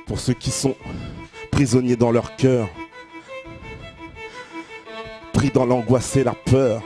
pour ceux qui sont prisonniers dans leur cœur, pris dans l'angoisse et la peur.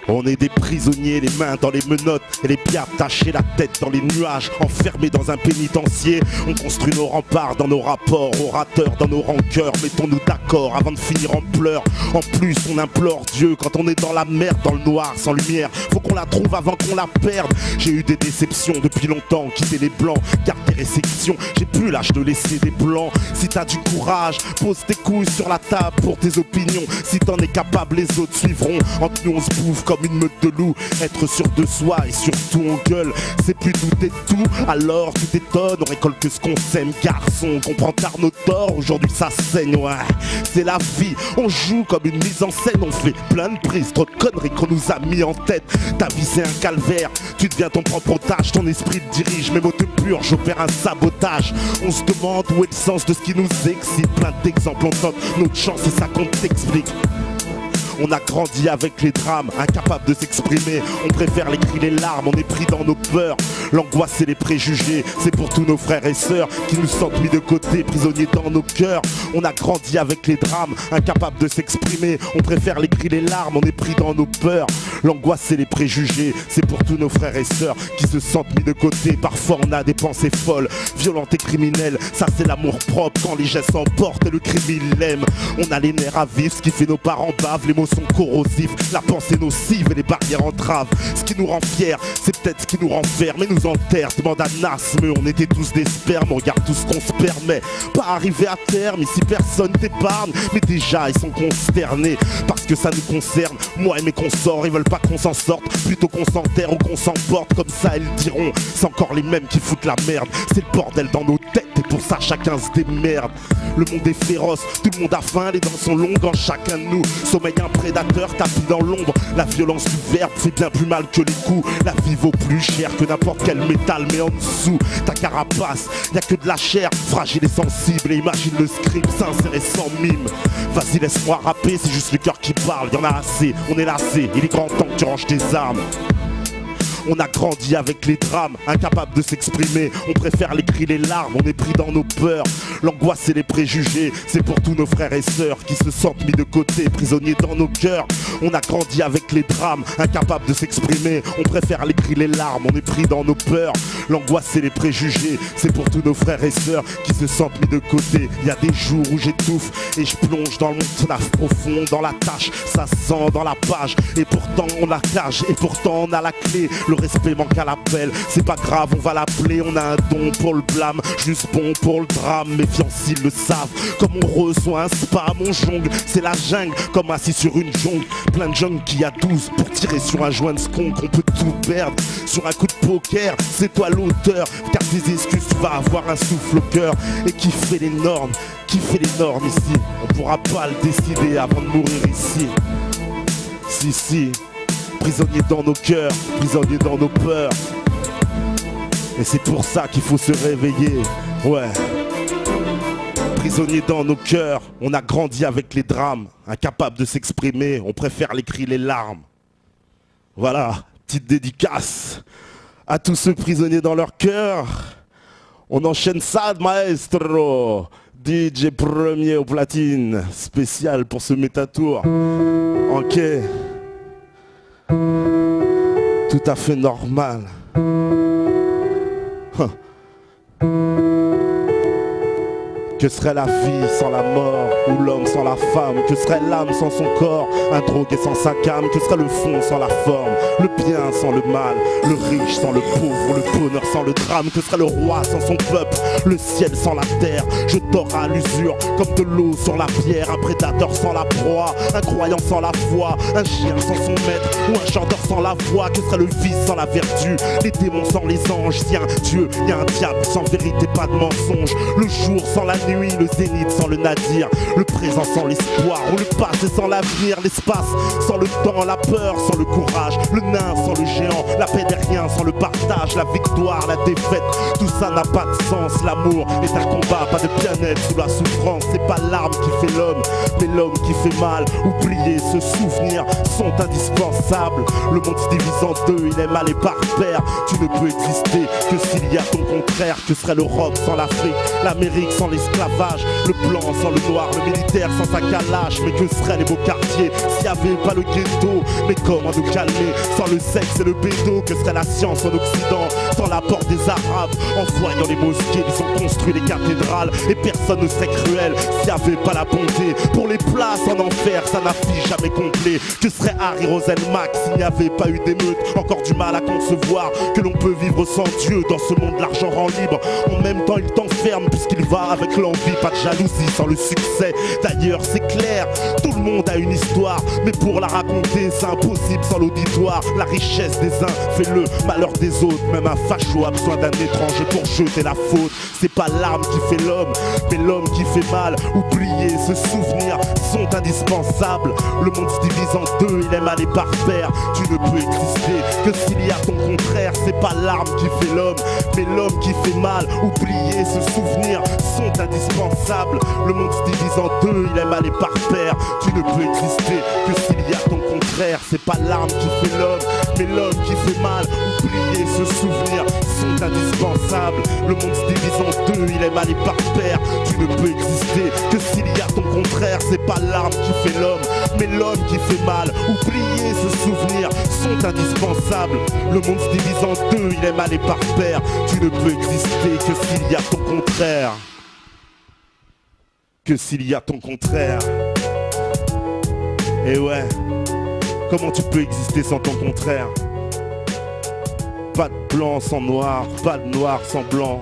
On est des prisonniers, les mains dans les menottes et les pieds attachés, la tête dans les nuages, enfermés dans un pénitencier. On construit nos remparts dans nos rapports, orateurs dans nos rancœurs. Mettons-nous d'accord avant de finir en pleurs. En plus, on implore Dieu quand on est dans la merde, dans le noir, sans lumière. Faut qu'on la trouve avant qu'on la perde. J'ai eu des déceptions depuis longtemps, quitter les blancs, garder des réceptions. J'ai plus l'âge de laisser des blancs. Si t'as du courage, pose tes couilles sur la table pour tes opinions. Si t'en es capable, les autres suivront. Entre nous, on se bouffe comme une meute de loups. Être sûr de soi et surtout on gueule. C'est plus tout et tout, alors tu t'étonnes. On récolte que ce qu'on sème, garçon. On comprend tard nos torts, aujourd'hui ça saigne, ouais. C'est la vie, on joue comme une mise en scène. On fait plein de prises, trop de conneries qu'on nous a mis en tête. Ta vie c'est un calvaire, tu deviens ton propre otage. Ton esprit te dirige, mes mots te purent, j'opère un sabotage. On se demande où est le sens de ce qui nous excite. Plein d'exemples, on tente notre chance et ça qu'on t'explique. On a grandi avec les drames, incapables de s'exprimer. On préfère les cris, les larmes, on est pris dans nos peurs. L'angoisse et les préjugés, c'est pour tous nos frères et sœurs qui nous sentent mis de côté, prisonniers dans nos cœurs. On a grandi avec les drames, incapables de s'exprimer. On préfère les cris, les larmes, on est pris dans nos peurs. L'angoisse et les préjugés, c'est pour tous nos frères et sœurs qui se sentent mis de côté. Parfois on a des pensées folles, violentes et criminelles. Ça c'est l'amour propre quand les gestes s'emportent et le crime il l'aime. On a les nerfs à vif, ce qui fait nos parents bavent. Les mots sont corrosifs, la pensée nocive et les barrières entravent. Ce qui nous rend fiers, c'est peut-être ce qui nous renferme et nous enterre. Demande à Nasme, on était tous des spermes, on regarde tout ce qu'on se permet. Pas arriver à terme, ici personne t'épargne. Mais déjà ils sont consternés, parce que ça nous concerne. Moi et mes consorts, ils veulent pas qu'on s'en sorte, plutôt qu'on s'enterre ou qu'on s'emporte. Comme ça ils diront, c'est encore les mêmes qui foutent la merde. C'est le bordel dans nos têtes et pour ça chacun se démerde. Le monde est féroce, tout le monde a faim, les dents sont longues en chacun de nous. Sommeil un prédateur tapis dans l'ombre. La violence du verbe fait bien plus mal que les coups. La vie vaut plus cher que n'importe quel métal, mais en dessous ta carapace, y'a que de la chair fragile et sensible. Et imagine le script sincère et sans mime. Vas-y laisse-moi rapper, c'est juste le cœur qui parle. Y'en a assez, on est lassé, il est grand temps que tu ranges tes armes. On a grandi avec les drames, incapables de s'exprimer. On préfère les cris, les larmes, on est pris dans nos peurs. L'angoisse et les préjugés, c'est pour tous nos frères et sœurs qui se sentent mis de côté, prisonniers dans nos cœurs. On a grandi avec les drames, incapables de s'exprimer. On préfère les cris, les larmes, on est pris dans nos peurs. L'angoisse et les préjugés, c'est pour tous nos frères et sœurs qui se sentent mis de côté. Il y a des jours où j'étouffe et je plonge dans le monde profond, dans la tâche, ça sent dans la page. Et pourtant on la cage, et pourtant on a la clé. Le respect manque à l'appel, c'est pas grave, on va l'appeler. On a un don pour le blâme, juste bon pour le drame. Méfiance, ils le savent, comme on reçoit un spam. On jongle, c'est la jungle, comme assis sur une jongle. Plein de jeunes qui a 12 pour tirer sur un joint de skunk. On peut tout perdre sur un coup de poker, c'est toi l'auteur. Car tes excuses, tu vas avoir un souffle au cœur. Et qui fait les normes, qui fait les normes ici? On pourra pas le décider avant de mourir ici. Si, prisonniers dans nos cœurs, prisonniers dans nos peurs. Et c'est pour ça qu'il faut se réveiller, ouais. Prisonniers dans nos cœurs, on a grandi avec les drames, incapables de s'exprimer, on préfère les cris, les larmes. Voilà, petite dédicace à tous ceux prisonniers dans leur cœur. On enchaîne ça, maestro. DJ premier au platine, spécial pour ce métatour. Ok. Tout à fait normal. Que serait la vie sans la mort, ou l'homme sans la femme? Que serait l'âme sans son corps, un drogué sans sa came? Que serait le fond sans la forme, le bien sans le mal, le riche sans le pauvre, le bonheur sans le drame? Que serait le roi sans son peuple, le ciel sans la terre? Je dors à l'usure, comme de l'eau sur la pierre. Un prédateur sans la proie, un croyant sans la foi, un chien sans son maître, ou un chanteur sans la voix? Que serait le vice sans la vertu, les démons sans les anges? Y'a un Dieu, y'a un diable sans vérité, pas de mensonge. Le jour sans la nuit, nuit, le zénith sans le nadir, le présent sans l'espoir, ou le passé sans l'avenir, l'espace sans le temps, la peur sans le courage, le nain sans le géant, la paix des riens sans le partage, la victoire, la défaite, tout ça n'a pas de sens. L'amour est un combat, pas de bien-être sous la souffrance. C'est pas l'arme qui fait l'homme, mais l'homme qui fait mal. Oublier, se souvenir sont indispensables. Le monde se divise en deux, il est mal et par paire. Tu ne peux exister que s'il y a ton contraire. Que serait l'Europe sans l'Afrique, l'Amérique sans l'esclavage, le blanc sans le noir, le militaire sans sa calache. Mais que seraient les beaux quartiers s'il n'y avait pas le ghetto? Mais comment nous calmer sans le sexe et le bédo? Que serait la science en Occident sans l'apport des Arabes? En voyant les mosquées, ils ont construit les cathédrales, et personne ne serait cruel s'il n'y avait pas la bonté. Pour les places en enfer, ça n'affiche jamais complet. Que serait Harry Roselmack s'il n'y avait pas eu d'émeute? Encore du mal à concevoir que l'on peut vivre sans Dieu. Dans ce monde, l'argent rend libre, en même temps il t'enferme, puisqu'il va avec l'envie. Pas de jalousie sans le succès. D'ailleurs c'est clair, tout le monde a une histoire, mais pour la raconter c'est impossible sans l'auditoire. La richesse des uns fait le malheur des autres. Même un facho a besoin d'un étranger pour jeter la faute. C'est pas l'arme qui fait l'homme, mais l'homme qui fait mal. Oublier, se souvenir sont indispensables. Le monde se divise en deux, il est mal et par paire. Tu ne peux exister que s'il y a ton contraire. C'est pas l'arme qui fait l'homme, mais l'homme qui fait mal. Oublier, se souvenir sont indispensables. Le monde se divise en deux, il est mal et par paire. Tu ne peux exister que s'il y a ton contraire. C'est pas l'arme qui fait l'homme, mais l'homme qui fait mal. Oublier, se souvenir sont indispensables. Le monde se divise en deux, il est mal et par paire. Tu ne peux exister que s'il y a ton contraire. C'est pas l'arme qui fait l'homme, mais l'homme qui fait mal. Oublier, se souvenir sont indispensables. Le monde se divise en deux, il est mal et par paire. Tu ne peux exister que s'il y a ton contraire. Que s'il y a ton contraire. Et ouais, comment tu peux exister sans ton contraire? Pas de blanc sans noir, pas de noir sans blanc.